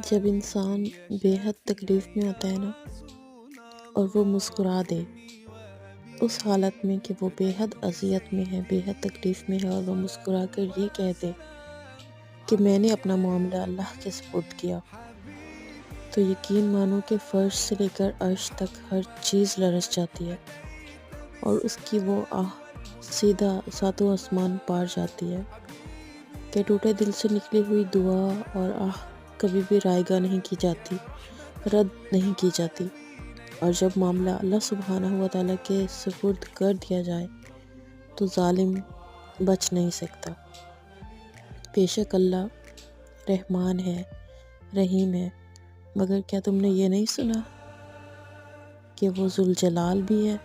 جب انسان بے حد تکلیف میں ہوتا ہے نا، اور وہ مسکرا دے اس حالت میں کہ وہ بے حد اذیت میں ہے، بے حد تکلیف میں ہے، اور وہ مسکرا کر یہ کہہ دے کہ میں نے اپنا معاملہ اللہ کے سپرد کیا، تو یقین مانو کہ فرش سے لے کر عرش تک ہر چیز لرز جاتی ہے، اور اس کی وہ آہ سیدھا ساتوں آسمان پار جاتی ہے کہ ٹوٹے دل سے نکلی ہوئی دعا اور آہ کبھی بھی رائگاں نہیں کی جاتی، رد نہیں کی جاتی، اور جب معاملہ اللہ سبحانہ و تعالیٰ کے سپرد کر دیا جائے تو ظالم بچ نہیں سکتا۔ بے شک اللہ رحمان ہے، رحیم ہے، مگر کیا تم نے یہ نہیں سنا کہ وہ ذوالجلال بھی ہے